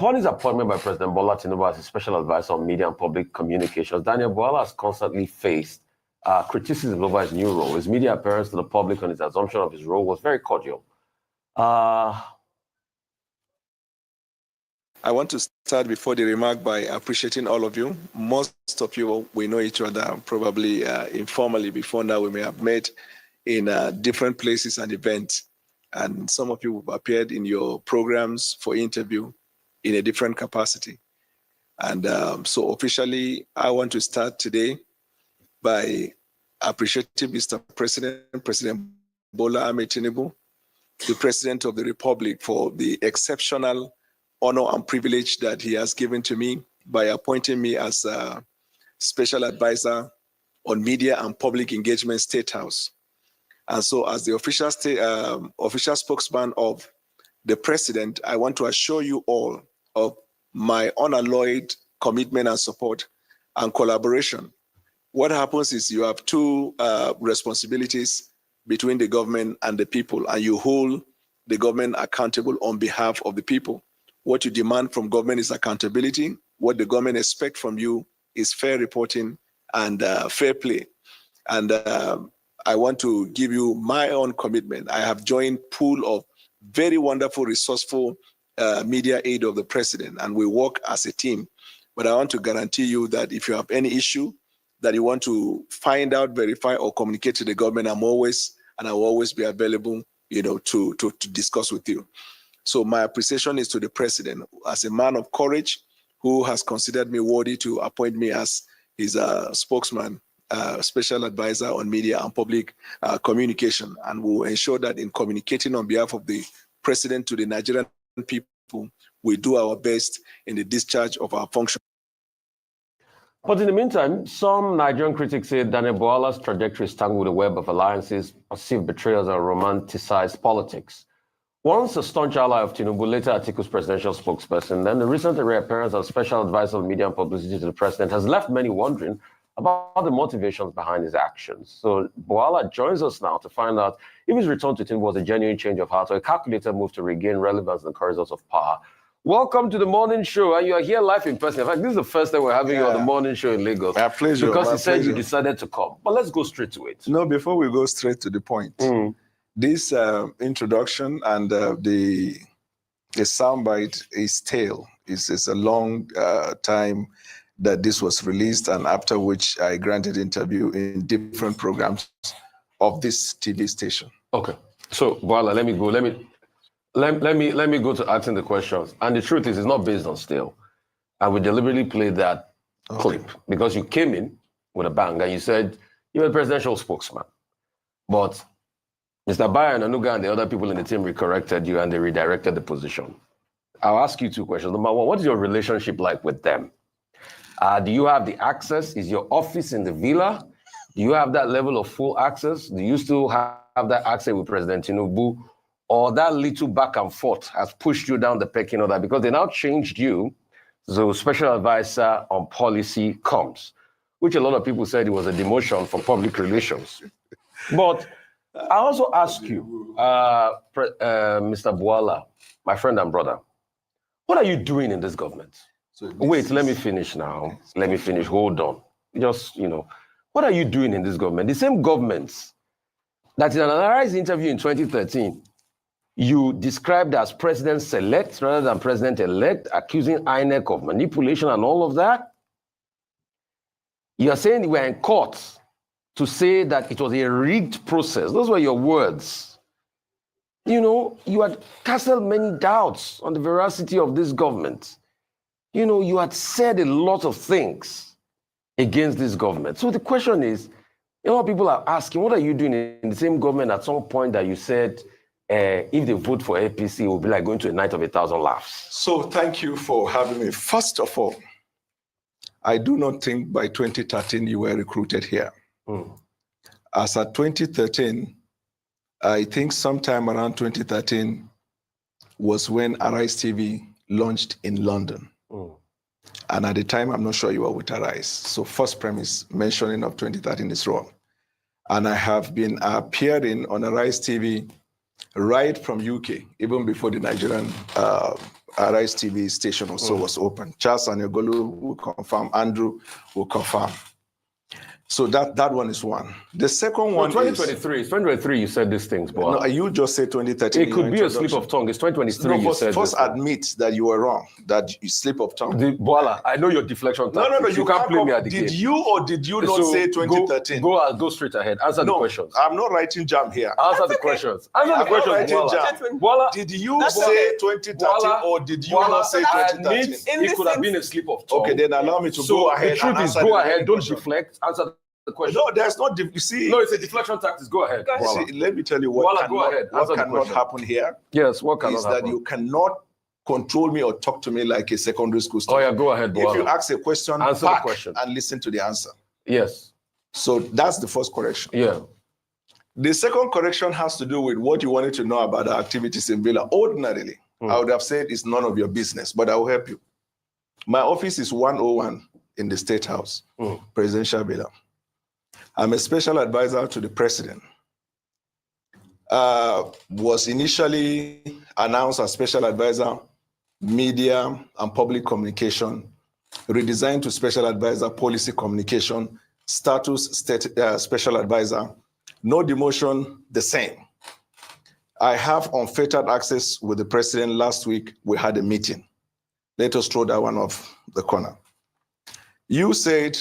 Upon his appointment by President Bwala Tinubu as his special advisor on media and public communications, Daniel Bwala has constantly faced criticism over his new role. His media appearance to the public on his assumption of his role was very cordial. I want to start before the remark by appreciating all of you. Most of you, we know each other probably informally. Before now, we may have met in different places and events. And some of you have appeared in your programs for interview in a different capacity. And so officially, I want to start today by appreciating Mr. President, President Bola Ahmed Tinubu, the President of the Republic, for the exceptional honor and privilege that he has given to me by appointing me as a special advisor on media and public engagement State House. And so as the official spokesman of the president, I want to assure you all of my unalloyed commitment and support and collaboration. What happens is you have two responsibilities between the government and the people, and you hold the government accountable on behalf of the people. What you demand from government is accountability. What the government expects from you is fair reporting and fair play. And I want to give you my own commitment. I have joined pool of very wonderful, resourceful media aid of the president, and we work as a team. But I want to guarantee you that if you have any issue that you want to find out, verify, or communicate to the government, I will always be available, to discuss with you. So my appreciation is to the president as a man of courage who has considered me worthy to appoint me as his spokesman, special advisor on media and public communication, and will ensure that in communicating on behalf of the president to the Nigerian people, we do our best in the discharge of our function. But in the meantime, some Nigerian critics say Daniel Bwala's trajectory is tangled with a web of alliances, perceived betrayals, and romanticized politics. Once a staunch ally of Tinubu, later Atiku's presidential spokesperson, then the recent reappearance of special advisor on media and publicity to the president has left many wondering about the motivations behind his actions. So Bwala joins us now to find out if his return to Tinubu was a genuine change of heart or a calculated move to regain relevance in the corridors of power. Welcome to the morning show, and you are here live in person. In fact, this is the first time we're having you on the morning show in Lagos. My pleasure. Because you said you decided to come. But let's go straight to it. No, before we go straight to the point, this introduction and the soundbite is stale. It's a long time that this was released, and after which I granted interview in different programs of this TV station. Okay. So, Bwala, let me go to asking the questions. And the truth is, it's not based on stale. And we deliberately played that clip because you came in with a bang and you said you're a presidential spokesman. But Mr. Bayo and Anuga and the other people in the team corrected you and they redirected the position. I'll ask you two questions. Number one, what is your relationship like with them? Do you have the access? Is your office in the villa? Do you have that level of full access? Do you still have that access with President Tinubu? Or that little back and forth has pushed you down the pecking order because they now changed you, so special advisor on policy comms, which a lot of people said it was a demotion for public relations. But I also ask you, Mr. Bwala, my friend and brother, what are you doing in this government? Wait, let me finish now. Let me finish. Hold on. Just, what are you doing in this government? The same government that in an Arise interview in 2013, you described as president-select rather than president-elect, accusing INEC of manipulation and all of that. You are saying we're in court to say that it was a rigged process. Those were your words. You had casted many doubts on the veracity of this government. You had said a lot of things against this government. So the question is, a lot of people are asking, what are you doing in the same government at some point that you said, if they vote for APC, it will be like going to a night of 1,000 laughs? So thank you for having me. First of all, I do not think by 2013 you were recruited here. As at 2013, I think sometime around 2013 was when Arise TV launched in London. And at the time, I'm not sure you were with Arise. So first premise, mentioning of 2013 is wrong. And I have been appearing on Arise TV right from UK, even before the Nigerian Arise TV station also was open. Charles and Yogolu will confirm. Andrew will confirm. So that one is one. The second one 2023. It's 2023 you said these things, Bwala. No, you just said 2013. It could be a slip of tongue. It's 2023 No, you said first this admit that you were wrong, that you slip of tongue. Bwala, I know your deflection tactics. No, you can't play me at the Did game. you or did you not say 2013? Go straight ahead. Answer the questions. I'm not writing jam here. Answer the questions. Answer the questions, Bwala. Bwala, did you say 2013 or did you not say 2013? It could have been a slip of tongue. Okay, then allow me to go ahead. The truth is, go ahead. Don't deflect. Answer the question. No, there's not. You see, no, it's a deflection tactics. Go ahead. See, let me tell you what cannot happen here. Yes, what cannot happen? Is that you cannot control me or talk to me like a secondary school student. Oh yeah, go ahead, Bwala. If you ask a question, answer the question and listen to the answer. Yes. So that's the first correction. Yeah. The second correction has to do with what you wanted to know about our activities in Villa. Ordinarily, I would have said it's none of your business, but I will help you. My office is 101 in the State House, Presidential Villa. I'm a special advisor to the president. Was initially announced as special advisor, media and public communication, redesigned to special advisor, policy communication, status special advisor, no demotion, the same. I have unfettered access with the president. Last week, we had a meeting. Let us throw that one off the corner. You said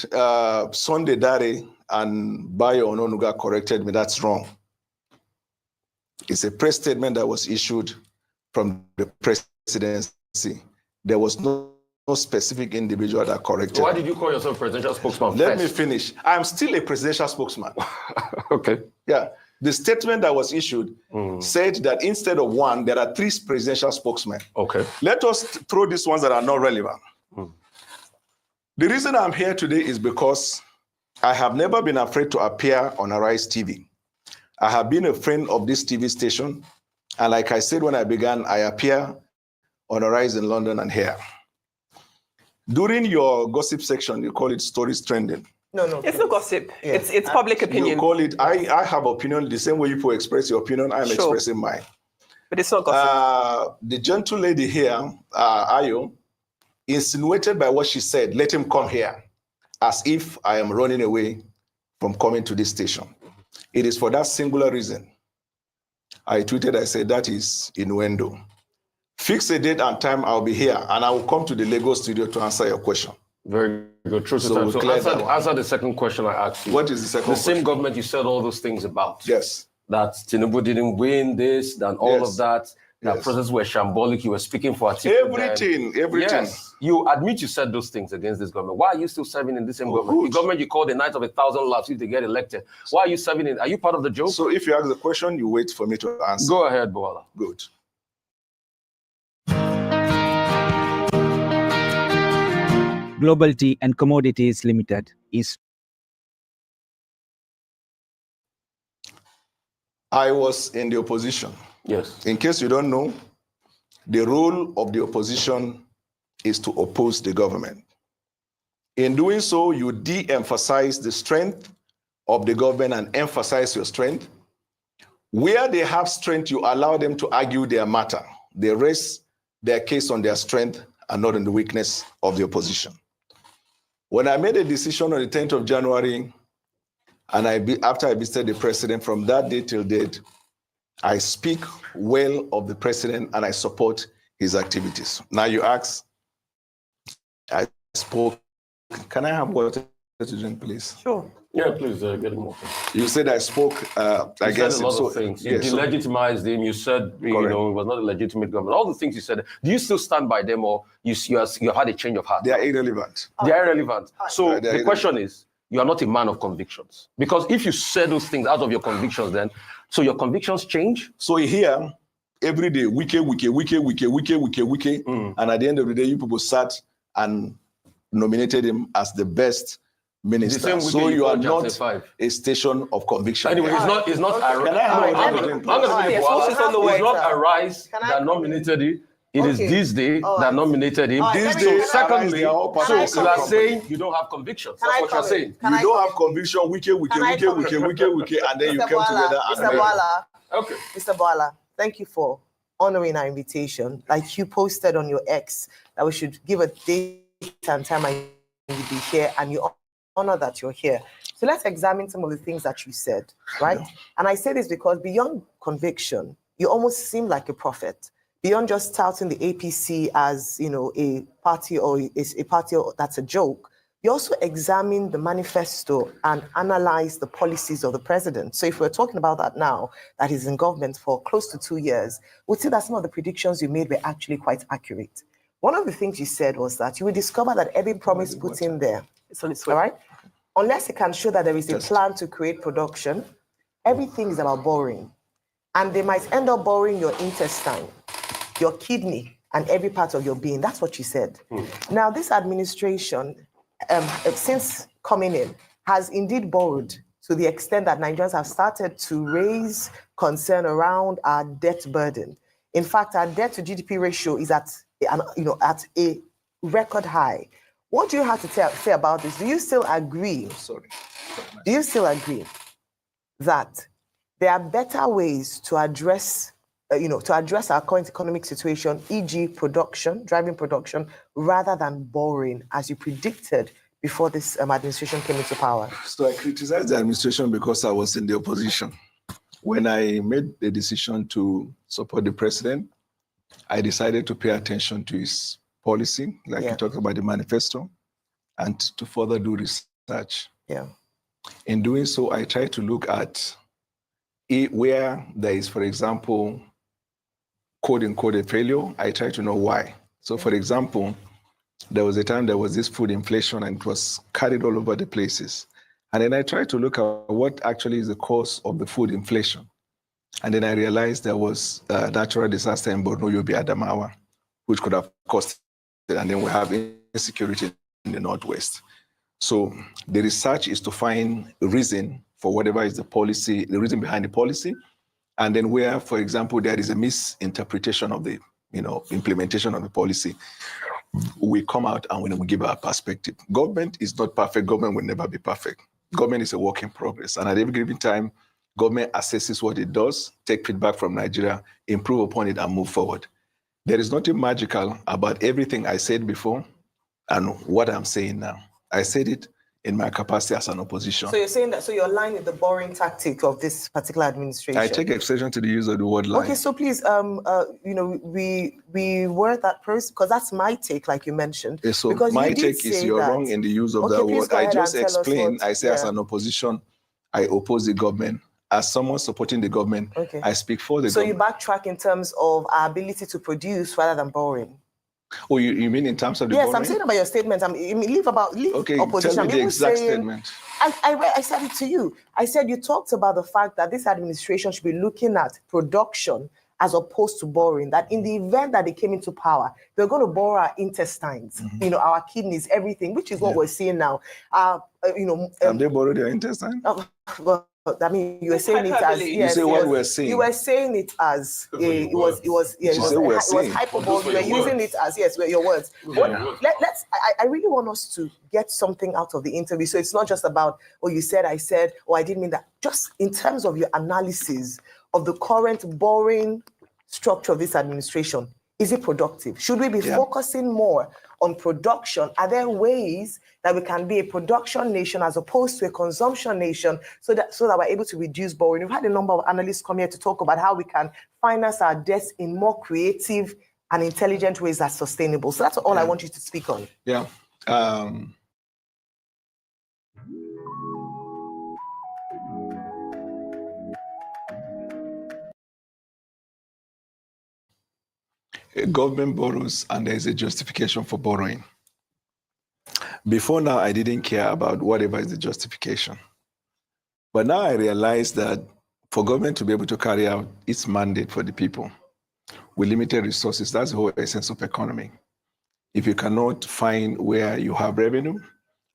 Sunday Dare and Bayo Ononuga corrected me. That's wrong. It's a press statement that was issued from the presidency. There was no specific individual that corrected. So why did you call yourself presidential spokesman? Let me finish. I'm still a presidential spokesman. Okay. Yeah. The statement that was issued said that instead of one, there are 3 presidential spokesmen. Okay. Let us throw these ones that are not relevant. The reason I'm here today is because I have never been afraid to appear on Arise TV. I have been a friend of this TV station. And like I said when I began, I appear on Arise in London and here. During your gossip section, you call it stories trending. No. It's not gossip. Yeah. It's public opinion. You call it, I have opinion, the same way you express your opinion, I'm expressing mine. But it's not gossip. The gentle lady here, Ayo, insinuated by what she said, let him come here, as if I am running away from coming to this station. It is for that singular reason. I tweeted, I said, that is innuendo. Fix a date and time, I'll be here, and I will come to the Lagos studio to answer your question. Very good. True. So answer the second question I asked you. What is the second question? The same government you said all those things about. Yes. That Tinubu didn't win this, then all of that. That processes were shambolic. You were speaking for everything. Yes. You admit you said those things against this government. Why are you still serving in this same government? The government you call the night of 1,000 laughs if they get elected. Why are you serving in? Are you part of the joke? So if you ask the question, you wait for me to answer. Go ahead, Bwala. Good. Global Tea and Commodities Limited is. I was in the opposition. Yes. In case you don't know, the role of the opposition is to oppose the government. In doing so, you de-emphasize the strength of the government and emphasize your strength. Where they have strength, you allow them to argue their matter. They rest their case on their strength and not on the weakness of the opposition. When I made a decision on the 10th of January, and after I visited the president, from that day till date, I speak well of the president and I support his activities. Now you ask, I spoke, can I have water to drink, please? Sure. Yeah, please, get him water. You said I spoke against him. You said a lot of things. You delegitimized him. You said, he was not a legitimate government. All the things you said, do you still stand by them or you had a change of heart? They are irrelevant. They are irrelevant. So the question is, you are not a man of convictions. Because if you said those things out of your convictions then, so your convictions change? So here, every day, wiki, and at the end of the day, you people sat and nominated him as the best minister. So you are not a station of conviction. Anyway, it's not Arise that nominated him. It is this day that nominated him. This day, secondly, so you are saying you don't have convictions. That's what you're saying. You don't have conviction, wiki, and then you came together. Mr. Bwala, okay. Mr. Bwala, thank you for honoring our invitation. Like you posted on your X that we should give a date and time and you'll be here, and you honor that you're here. So let's examine some of the things that you said, right? And I say this because beyond conviction, you almost seem like a prophet. Beyond just touting the APC as, a party or a party that's a joke, you also examine the manifesto and analyze the policies of the president. So if we're talking about that now, that he's in government for close to 2 years, we'd say that some of the predictions you made were actually quite accurate. One of the things you said was that you will discover that every promise put in there, It's on its way. all right? Unless it can show that there is a plan to create production, everything is about borrowing. And they might end up borrowing your intestine, your kidney, and every part of your being. That's what you said. Now, this administration, since coming in, has indeed borrowed to the extent that Nigerians have started to raise concern around our debt burden. In fact, our debt to GDP ratio is at a record high. What do you have to say about this? Do you still agree? Do you still agree that there are better ways to address, our current economic situation, e.g., production, driving production, rather than borrowing, as you predicted before this administration came into power? So I criticized the administration because I was in the opposition. When I made the decision to support the president, I decided to pay attention to his policy, like you talked about the manifesto, and to further do research. In doing so, I tried to look at where there is, for example, quote-unquote a failure. I tried to know why. So, for example, there was a time there was this food inflation and it was carried all over the places. And then I tried to look at what actually is the cause of the food inflation. And then I realized there was a natural disaster in Borno, Yobe, Adamawa, which could have caused it. And then we have insecurity in the Northwest. So the research is to find a reason for whatever is the policy, the reason behind the policy. And then where, for example, there is a misinterpretation of the implementation of the policy, we come out and we give our perspective. Government is not perfect. Government will never be perfect. Government is a work in progress. And at every given time, government assesses what it does, take feedback from Nigeria, improve upon it, and move forward. There is nothing magical about everything I said before and what I'm saying now. I said it in my capacity as an opposition. So you're saying that, so you're aligned with the boring tactic of this particular administration? I take exception to the use of the word lie. Okay, so please, we word that person, because that's my take, like you mentioned. So because my take is you're wrong in the use of that word. I just explained, I say as an opposition, I oppose the government. As someone supporting the government, I speak for the government. So you backtrack in terms of our ability to produce rather than borrowing? Oh, you mean in terms of the borrowing? Yes, I'm saying about your statement. Leave opposition. Tell me the exact statement. I said it to you. I said you talked about the fact that this administration should be looking at production as opposed to borrowing, that in the event that they came into power, they're going to borrow our intestines, our kidneys, everything, which is what we're seeing now. Have they borrowed their intestine? I mean, you were saying it as you say what we're saying. You were saying it as it was hyperbole. You were using it as your words. I really want us to get something out of the interview. So it's not just about you said, I said, I didn't mean that. Just in terms of your analysis of the current boring structure of this administration, is it productive? Should we be focusing more on production? Are there ways that we can be a production nation as opposed to a consumption nation so that we're able to reduce borrowing? We've had a number of analysts come here to talk about how we can finance our debts in more creative and intelligent ways that's sustainable. So that's all I want you to speak on. Yeah. Government borrows and there is a justification for borrowing. Before now, I didn't care about whatever is the justification. But now I realize that for government to be able to carry out its mandate for the people with limited resources, that's the whole essence of economy. If you cannot find where you have revenue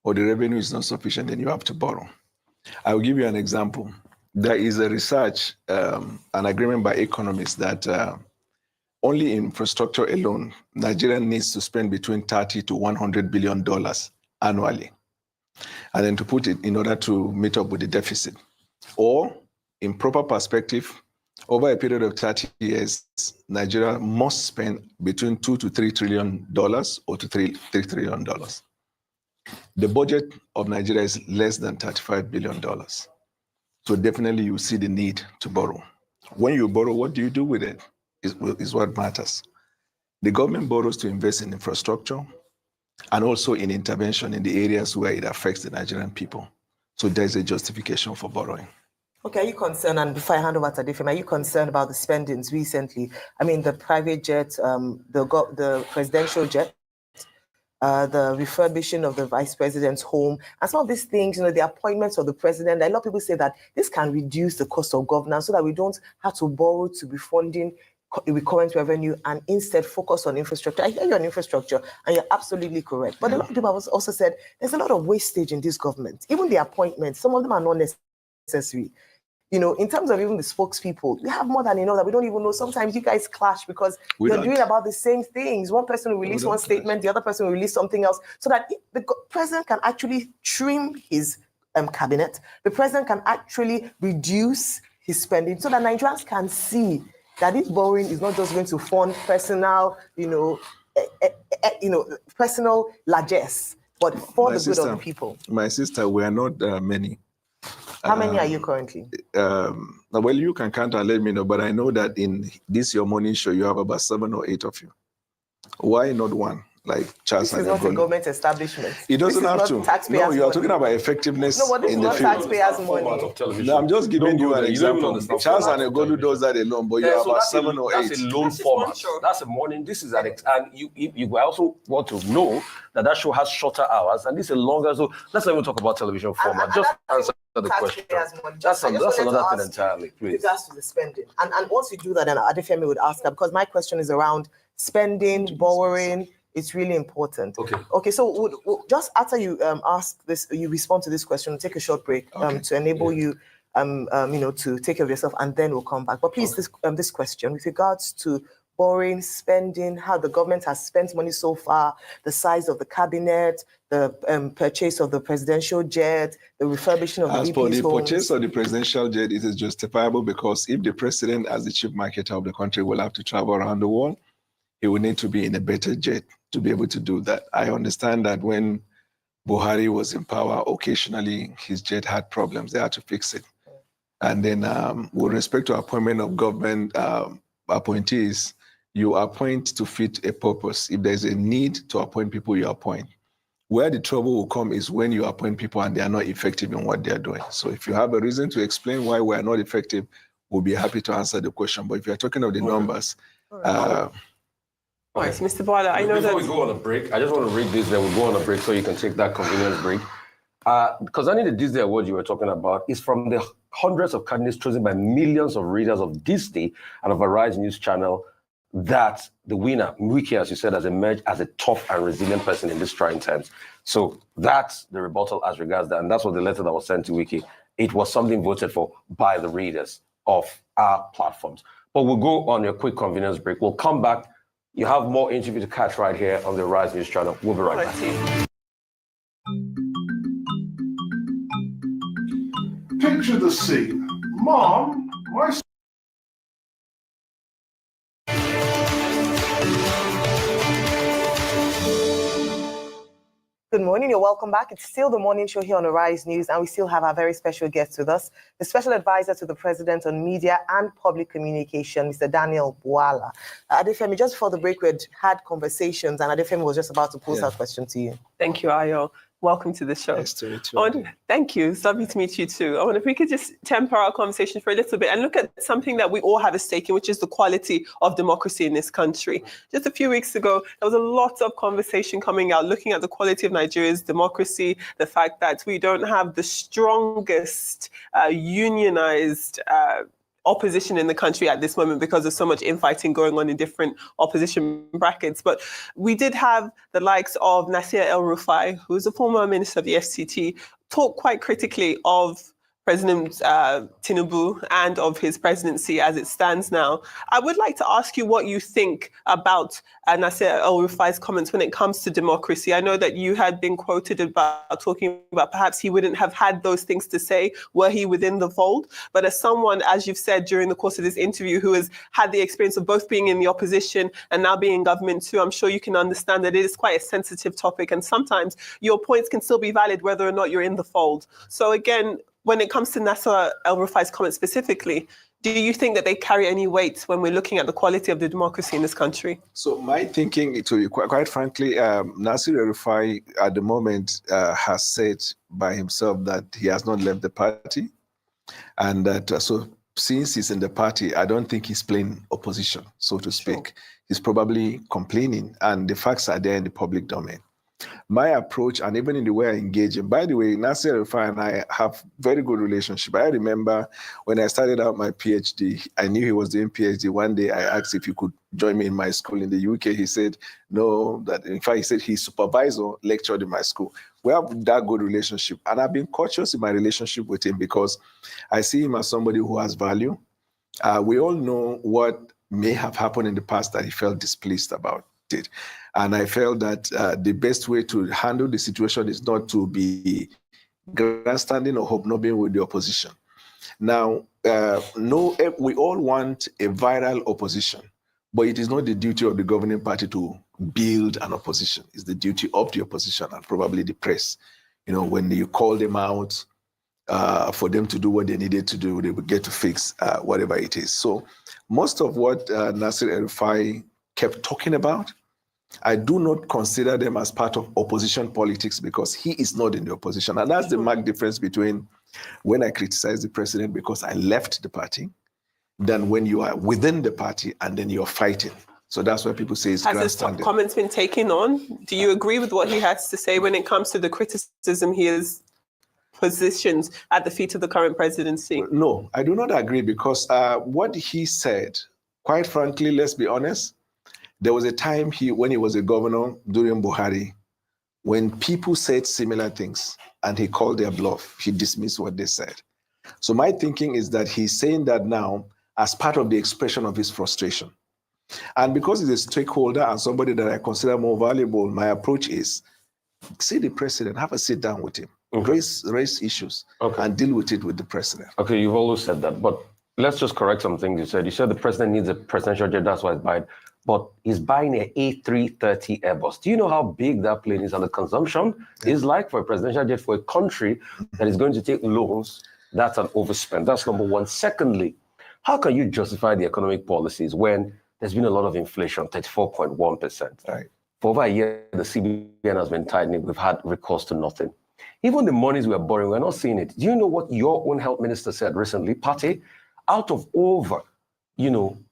or the revenue is not sufficient, then you have to borrow. I will give you an example. There is a research, an agreement by economists that only in infrastructure alone, Nigeria needs to spend between $30 to $100 billion annually. And then to put it in order to meet up with the deficit. Or, in proper perspective, over a period of 30 years, Nigeria must spend between $2 to $3 trillion or to $3 trillion. The budget of Nigeria is less than $35 billion. So definitely you see the need to borrow. When you borrow, what do you do with it is what matters. The government borrows to invest in infrastructure and also in intervention in the areas where it affects the Nigerian people. So there's a justification for borrowing. Okay, are you concerned, and before I hand over to Adefemi, are you concerned about the spendings recently? I mean, the private jet, the presidential jet, the refurbishing of the vice president's home, and some of these things, the appointments of the president. A lot of people say that this can reduce the cost of governance so that we don't have to borrow to be funding recurrent revenue and instead focus on infrastructure. I hear you on infrastructure, and you're absolutely correct. But a lot of people have also said there's a lot of wastage in this government. Even the appointments, some of them are not necessary. In terms of even the spokespeople, we have more than enough that we don't even know. Sometimes you guys clash because you're doing about the same things. One person will release one statement, the other person will release something else, so that the president can actually trim his cabinet. The president can actually reduce his spending so that Nigerians can see that this borrowing is not just going to fund personal, personal largesse, but for the good of the people. My sister, we are not many. How many are you currently? Well, you can count and let me know, but I know that in this your morning show, you have about 7 or 8 of you. Why not one? Like Charles This is not a government establishment. It doesn't have to. No, you are talking about effectiveness in the field. Taxpayers' money. No, I'm just giving you an example. Charles and Egolu does that alone, but you have about 7 or 8. That's a loan format. That's a morning. This is and you also want to know that show has shorter hours and this is a longer. So let's not even talk about television format. Just answer the question. That's another thing entirely, please. With regards to the spending, and once you do that, then Adefemi would ask her, because my question is around spending, borrowing. It's really important. Okay. So just after you ask this, you respond to this question. We'll take a short break to enable you, to take care of yourself, and then we'll come back. But please, this question with regards to borrowing, spending, how the government has spent money so far, the size of the cabinet, the purchase of the presidential jet, the refurbishing of the VP's As for the homes. purchase of the presidential jet, it is justifiable because if the president, as the chief marketer of the country, will have to travel around the world, he will need to be in a better jet to be able to do that. I understand that when Buhari was in power, occasionally his jet had problems. They had to fix it. And then with respect to appointment of government appointees, you appoint to fit a purpose. If there's a need to appoint people, you appoint. Where the trouble will come is when you appoint people and they are not effective in what they're doing. So if you have a reason to explain why we are not effective, we'll be happy to answer the question. But if you're talking of the numbers, All right, Mr. Bwala, I know Before we go on a break, I just want to read this, then we'll go on a break so you can take that convenience break. Because I need this day award you were talking about is from the hundreds of candidates chosen by millions of readers of this day and of Arise News channel that the winner, Wiki, as you said, has emerged as a tough and resilient person in these trying times. So that's the rebuttal as regards that. And that's what the letter that was sent to Wiki. It was something voted for by the readers of our platforms. But we'll go on a quick convenience break. We'll come back. You have more interview to catch right here on the Rise News channel. We'll be right back. Picture the scene. Mom, my... Good morning, you're welcome back. It's still the morning show here on Arise News, and we still have our very special guest with us, the Special Advisor to the President on Media and Public Communication, Mr. Daniel Bwala. Adefemi, just before the break, we had conversations, and Adefemi was just about to pose that question to you. Thank you, Ayo. Welcome to the show. Nice to meet you. Thank you. It's lovely to meet you too. I wonder if we could just temper our conversation for a little bit and look at something that we all have a stake in, which is the quality of democracy in this country. Just a few weeks ago, there was a lot of conversation coming out looking at the quality of Nigeria's democracy, the fact that we don't have the strongest unionized opposition in the country at this moment because there's so much infighting going on in different opposition brackets. But we did have the likes of Nasir El Rufai, who's a former minister of the FCT, talk quite critically of President Tinubu and of his presidency as it stands now. I would like to ask you what you think about Nasir El-Rufai's comments when it comes to democracy. I know that you had been quoted about talking about perhaps he wouldn't have had those things to say were he within the fold. But as someone, as you've said during the course of this interview, who has had the experience of both being in the opposition and now being in government too, I'm sure you can understand that it is quite a sensitive topic. And sometimes your points can still be valid whether or not you're in the fold. So again, when it comes to Nasir El-Rufai's comments specifically, do you think that they carry any weight when we're looking at the quality of the democracy in this country? So my thinking, quite frankly, Nasir El-Rufai at the moment has said by himself that he has not left the party, and that so since he's in the party, I don't think he's playing opposition, so to speak. Sure. He's probably complaining, and the facts are there in the public domain. My approach, and even in the way I engage him, by the way, Nasir El-Rufai and I have very good relationship. I remember when I started out my PhD, I knew he was doing PhD. One day I asked if he could join me in my school in the UK. He said no, that in fact he said his supervisor lectured in my school. We have that good relationship, and I've been cautious in my relationship with him because I see him as somebody who has value. We all know what may have happened in the past that he felt displeased about it. And I felt that the best way to handle the situation is not to be grandstanding or hobnobbing with the opposition. Now, we all want a viral opposition, but it is not the duty of the governing party to build an opposition. It's the duty of the opposition and probably the press. You know, when you call them out for them to do what they needed to do, they would get to fix whatever it is. So most of what Nasir El-Rufai kept talking about, I do not consider them as part of opposition politics because he is not in the opposition. And that's the marked difference between when I criticize the president because I left the party than when you are within the party and then you're fighting. So that's why people say it's grandstanding. Has his comments been taken on? Do you agree with what he has to say when it comes to the criticism he has positions at the feet of the current presidency? No, I do not agree because what he said, quite frankly, let's be honest, there was a time when he was a governor during Buhari, when people said similar things and he called their bluff, he dismissed what they said. So my thinking is that he's saying that now as part of the expression of his frustration. And because he's a stakeholder and somebody that I consider more valuable, my approach is see the president, have a sit down with him, raise issues, and deal with it with the president. Okay, you've always said that, but let's just correct some things you said. You said the president needs a presidential jet, that's why he's buying. But he's buying an A330 Airbus. Do you know how big that plane is and the consumption is like for a presidential jet for a country that is going to take loans? That's an overspend. That's number one. Secondly, how can you justify the economic policies when there's been a lot of inflation, 34.1%? Right. For over a year, the CBN has been tightening. We've had recourse to nothing. Even the monies we are borrowing, we're not seeing it. Do you know what your own health minister said recently, Pate? Out of over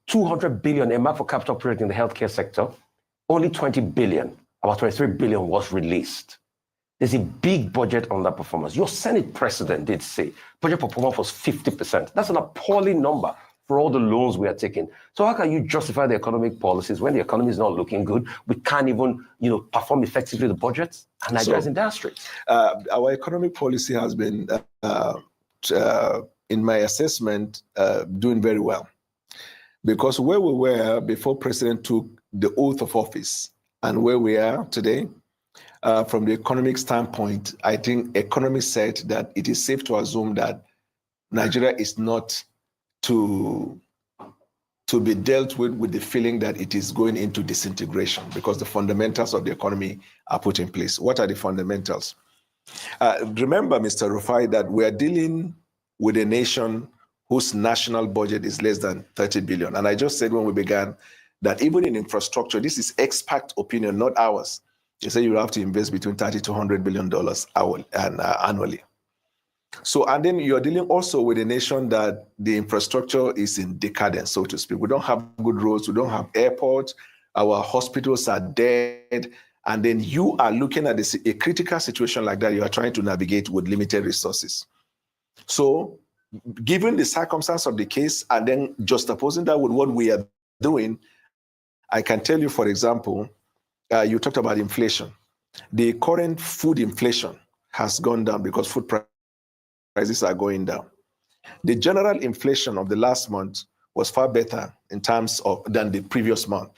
200 billion earmarked for capital projects in the healthcare sector, only 20 billion, about 23 billion was released. There's a big budget on that performance. Your Senate president did say budget performance was 50%. That's an appalling number for all the loans we are taking. So how can you justify the economic policies when the economy is not looking good? We can't even, perform effectively the budgets and Nigeria's in dire straits. Our economic policy has been, in my assessment, doing very well. Because where we were before President took the oath of office and where we are today, from the economic standpoint, I think economists said that it is safe to assume that Nigeria is not to be dealt with the feeling that it is going into disintegration because the fundamentals of the economy are put in place. What are the fundamentals? Remember, Mr. Rufai, that we are dealing with a nation whose national budget is less than 30 billion. And I just said when we began that even in infrastructure, this is expert opinion, not ours. They say you have to invest between $30 to $100 billion annually. So, and then you're dealing also with a nation that the infrastructure is in decadence, so to speak. We don't have good roads, we don't have airports, our hospitals are dead. And then you are looking at a critical situation like that, you are trying to navigate with limited resources. So, given the circumstance of the case and then juxtaposing that with what we are doing, I can tell you, for example, you talked about inflation. The current food inflation has gone down because food prices are going down. The general inflation of the last month was far better in terms of than the previous month.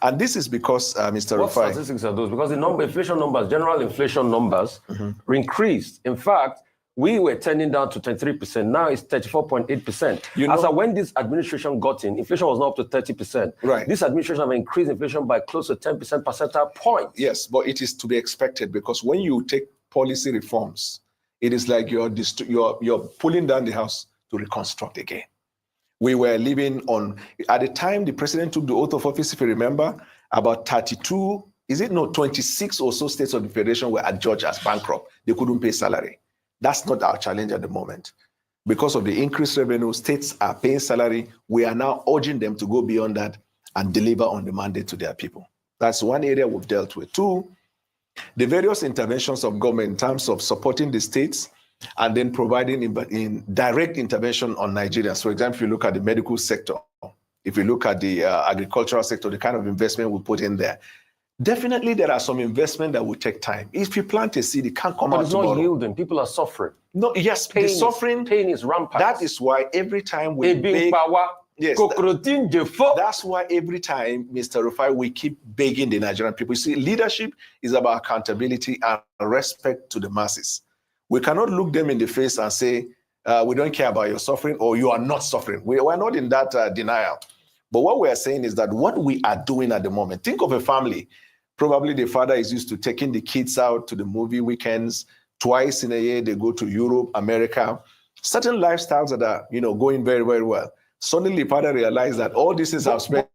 And this is because, Mr. What Rufai, statistics are those? Because the inflation numbers, general inflation numbers, increased. In fact, we were turning down to 23%. Now it's 34.8%. As of when this administration got in, inflation was not up to 30%. Right. This administration have increased inflation by close to 10% percentile point. Yes, but it is to be expected because when you take policy reforms, it is like you're pulling down the house to reconstruct again. We were living on, at the time the president took the oath of office, if you remember, about 26 or so states of the federation were adjudged as bankrupt. They couldn't pay salary. That's not our challenge at the moment. Because of the increased revenue, states are paying salary. We are now urging them to go beyond that and deliver on the mandate to their people. That's one area we've dealt with. Two, the various interventions of government in terms of supporting the states and then providing in direct intervention on Nigerians. For example, if you look at the medical sector, if you look at the agricultural sector, the kind of investment we put in there, definitely there are some investment that will take time. If you plant a seed, it can't come out tomorrow. It's not yielding. People are suffering. No, yes, pain the suffering. Pain is rampant. That is why every time we beg, yes, that's why every time, Mr. Rufai, we keep begging the Nigerian people. You see, leadership is about accountability and respect to the masses. We cannot look them in the face and say, we don't care about your suffering or you are not suffering. We are not in that denial. But what we are saying is that what we are doing at the moment, think of a family. Probably the father is used to taking the kids out to the movie weekends. Twice in a year, they go to Europe, America. Certain lifestyles that are, going very, very well. Suddenly, the father realized that all this is I've spent.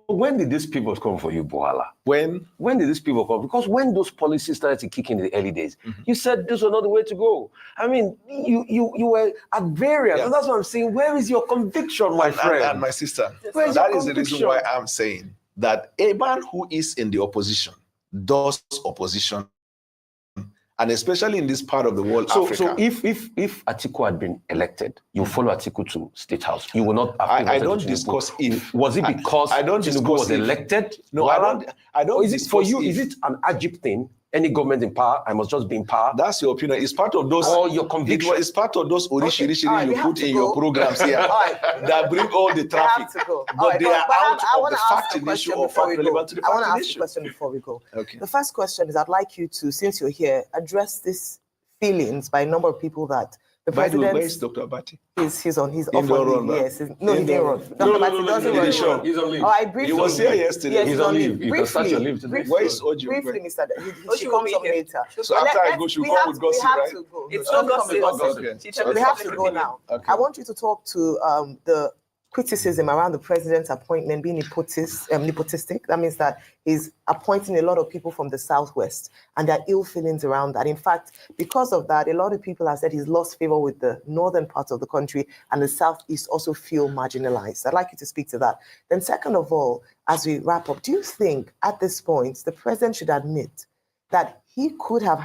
When did these people come for you, Bwala? When did these people come? Because when those policies started to kick in the early days, you said this was not the way to go. I mean, you were at variance. Yeah. And that's what I'm saying. Where is your conviction, my friend? And my sister. Where's That your is the reason conviction? why I'm saying that a man who is in the opposition does opposition. And especially in this part of the world, Africa. So if Atiku had been elected, you follow Atiku to State House. You will not. I don't discuss if. Was it because Tinubu was elected? No, I don't. Or is it for you? Is it an Ajib thing? Any government in power, I must just be in power. That's your opinion. It's part of those. Or your conviction. It's part of those orishi you put in your programs here Right. that bring all the traffic. But they are out of the fact issue or fact relevant to the I want to fact ask issue. a question before we go. Okay. The first question is I'd like you to, since you're here, address these feelings by a number of people that the By the way, president where is Dr. Abati? he's off Indoor on run, leave. man. Yes, no, he didn't run. Dr. Abati doesn't he run. didn't show. He's on leave. All right, briefly. He was here yesterday. Yes, He's on leave. You can start your Briefly, leave today. briefly, Where is Oji? Briefly, Mr. She will comes be up here. later. So after I go, she'll come with gossip, We have right? to go. It's No, not no, gossip. no, Okay. We have to go now. Okay. I want you to talk to the criticism around the president's appointment being nepotistic. That means that he's appointing a lot of people from the Southwest, and there are ill feelings around that. In fact, because of that, a lot of people have said he's lost favor with the northern parts of the country, and the Southeast also feel marginalized. I'd like you to speak to that. Then second of all, as we wrap up, do you think at this point, the president should admit that he could have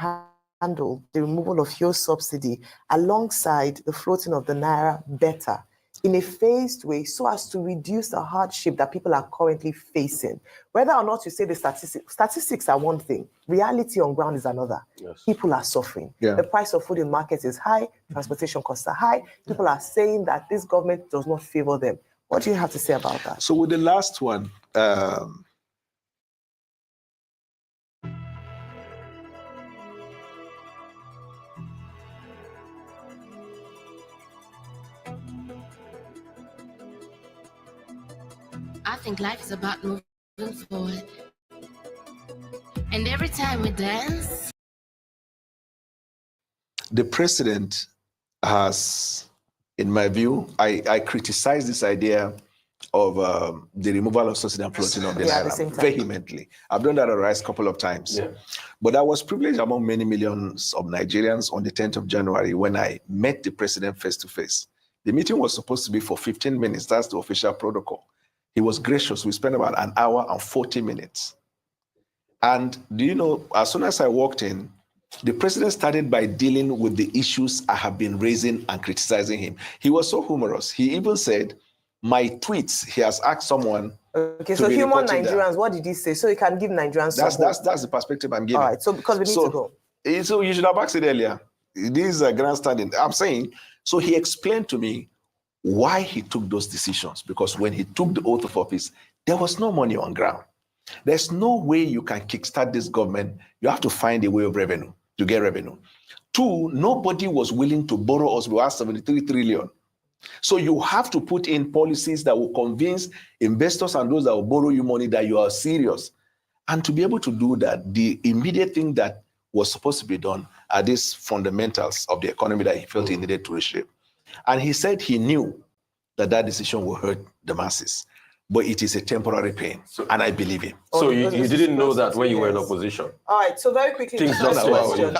handled the removal of fuel subsidy alongside the floating of the Naira better, in a phased way, so as to reduce the hardship that people are currently facing? Whether or not you say the statistics are one thing, reality on ground is another. Yes. People are suffering. Yeah. The price of food in markets is high, transportation costs are high. People are saying that this government does not favor them. What do you have to say about that? So with the last one, I think life is about moving forward. And every time we dance, the president has, in my view, I criticize this idea of the removal of subsidy and floating of the Yeah, at the same Naira time. vehemently. I've done that at Rise a couple of times. Yeah. But I was privileged among many millions of Nigerians on the 10th of January when I met the president face to face. The meeting was supposed to be for 15 minutes. That's the official protocol. He was gracious. We spent about an hour and 40 minutes. And do you know, as soon as I walked in, the president started by dealing with the issues I have been raising and criticizing him. He was so humorous. He even said, my tweets, he has asked someone. Okay, to so be human reporting that. Nigerians, what did he say? So he can give Nigerians support. That's the perspective I'm giving. All right, so because we need to go. So you should have asked it earlier. This is a grandstanding. I'm saying, so he explained to me why he took those decisions. Because when he took the oath of office, there was no money on ground. There's no way you can kickstart this government. You have to find a way of revenue, to get revenue. Two, nobody was willing to borrow us. We are 73 trillion. So you have to put in policies that will convince investors and those that will borrow you money that you are serious. And to be able to do that, the immediate thing that was supposed to be done are these fundamentals of the economy that he felt he needed to reshape. And he said he knew that that decision will hurt the masses, but it is a temporary pain, and I believe him. So you didn't know that when you were in opposition? All right, so very quickly, Things first just question.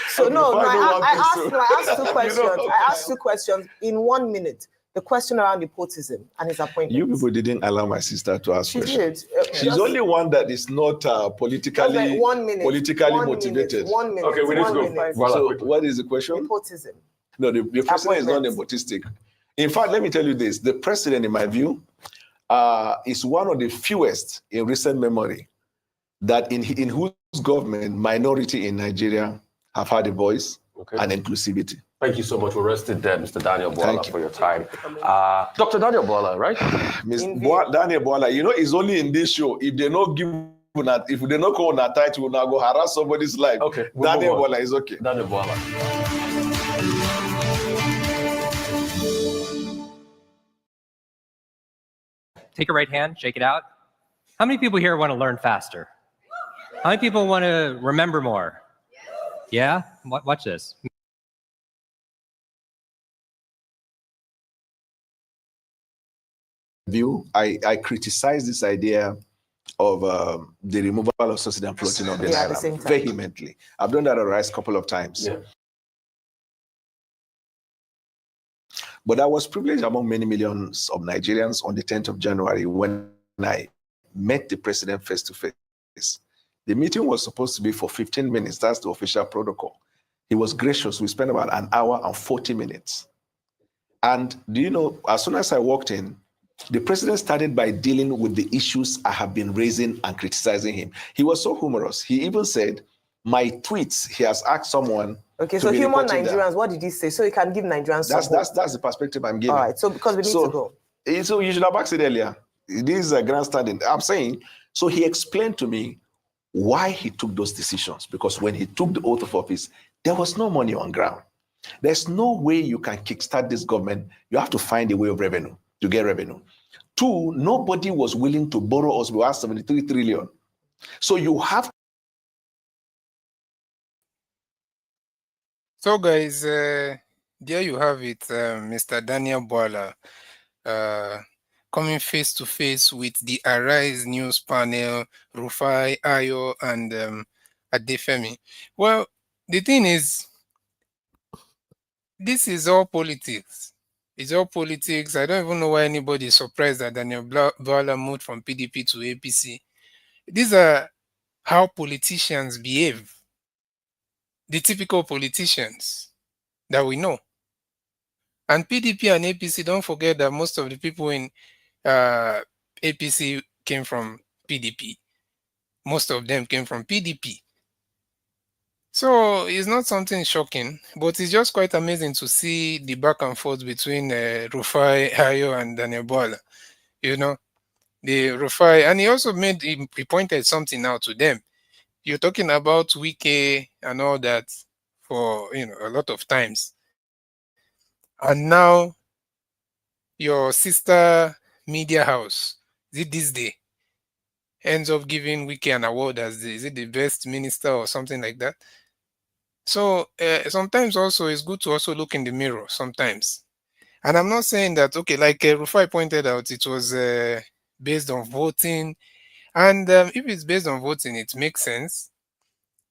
So no, I asked two questions. I asked two questions in 1 minute. The question around nepotism and his appointment. You people didn't allow my sister to ask questions. She did. She's only one that is not politically, 1 minute. politically 1 motivated. Minute, 1 minute. Okay, we need to go. Bwala, So quickly. what is the question? Nepotism. No, the president is not nepotistic. In fact, let me tell you this. The president, in my view, is one of the fewest in recent memory that in whose government minority in Nigeria have had a voice and inclusivity. Thank you so much. We're rested there, Mr. Daniel Bwala, Thank you for your time. Dr. Daniel Bwala, right? Daniel Bwala, you know, it's only in this show. If they not give, if they not call that title, now go harass somebody's life. Okay. Daniel Bwala is okay. Daniel Bwala. Take a right hand, shake it out. How many people here want to learn faster? How many people want to remember more? Yeah? Watch this. I criticize this idea of the removal of subsidy and floating of the naira vehemently. I've done that at Rice a couple of times. Yeah. But I was privileged among many millions of Nigerians on the 10th of January when I met the president face to face. The meeting was supposed to be for 15 minutes. That's the official protocol. He was gracious. We spent about an hour and 40 minutes. And do you know, as soon as I walked in, the president started by dealing with the issues I have been raising and criticizing him. He was so humorous. He even said, my tweets, he has asked someone. Okay, so human Nigerians, what did he say? So he can give Nigerians that's the perspective I'm giving. All right, so because we need to go. So you should have asked it earlier. This is a grandstanding. I'm saying, so he explained to me why he took those decisions. Because when he took the oath of office, there was no money on ground. There's no way you can kickstart this government. You have to find a way of revenue, to get revenue. Two, nobody was willing to borrow us. We are 73 trillion. So you have. So guys, there you have it, Mr. Daniel Bwala, coming face to face with the Arise News panel, Rufai, Ayo, and Adefemi. Well, the thing is, this is all politics. It's all politics. I don't even know why anybody is surprised that Daniel Bwala moved from PDP to APC. These are how politicians behave. The typical politicians that we know. And PDP and APC, don't forget that most of the people in APC came from PDP. Most of them came from PDP. So it's not something shocking, but it's just quite amazing to see the back and forth between Rufai, Ayo, and Daniel Bwala. You know, the Rufai, and he also he pointed something out to them. You're talking about Wike and all that for, you know, a lot of times. And now your sister media house, is it this day, ends up giving Wike an award as is it the best minister or something like that. So sometimes also it's good to also look in the mirror sometimes. And I'm not saying that, okay, like Rufai pointed out, it was based on voting. And if it's based on voting, it makes sense.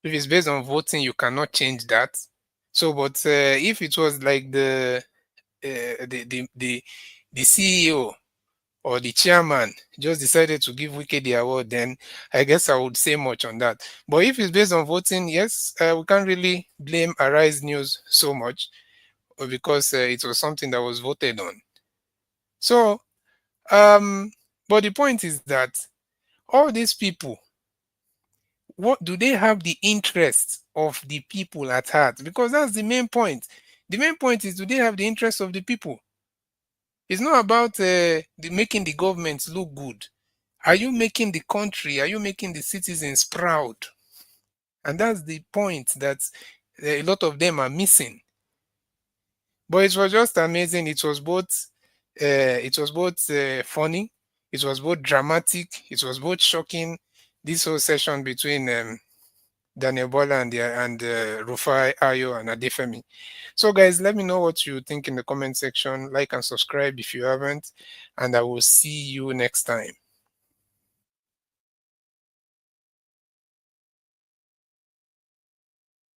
If it's based on voting, you cannot change that. So, but if it was like the CEO or the chairman just decided to give Wike the award, then I guess I would say much on that. But if it's based on voting, yes, we can't really blame Arise News so much because it was something that was voted on. So, but the point is that all these people, What do they have the interest of the people at heart? Because that's the main point. The main point is, do they have the interest of the people? It's not about making the government look good. Are you making the country, are you making the citizens proud? And that's the point that a lot of them are missing. But it was just amazing. It was both funny, it was both dramatic, it was both shocking. This whole session between Daniel Bwala and Rufai, Ayo, and Adefemi. So, guys, let me know what you think in the comment section. Like and subscribe if you haven't, and I will see you next time.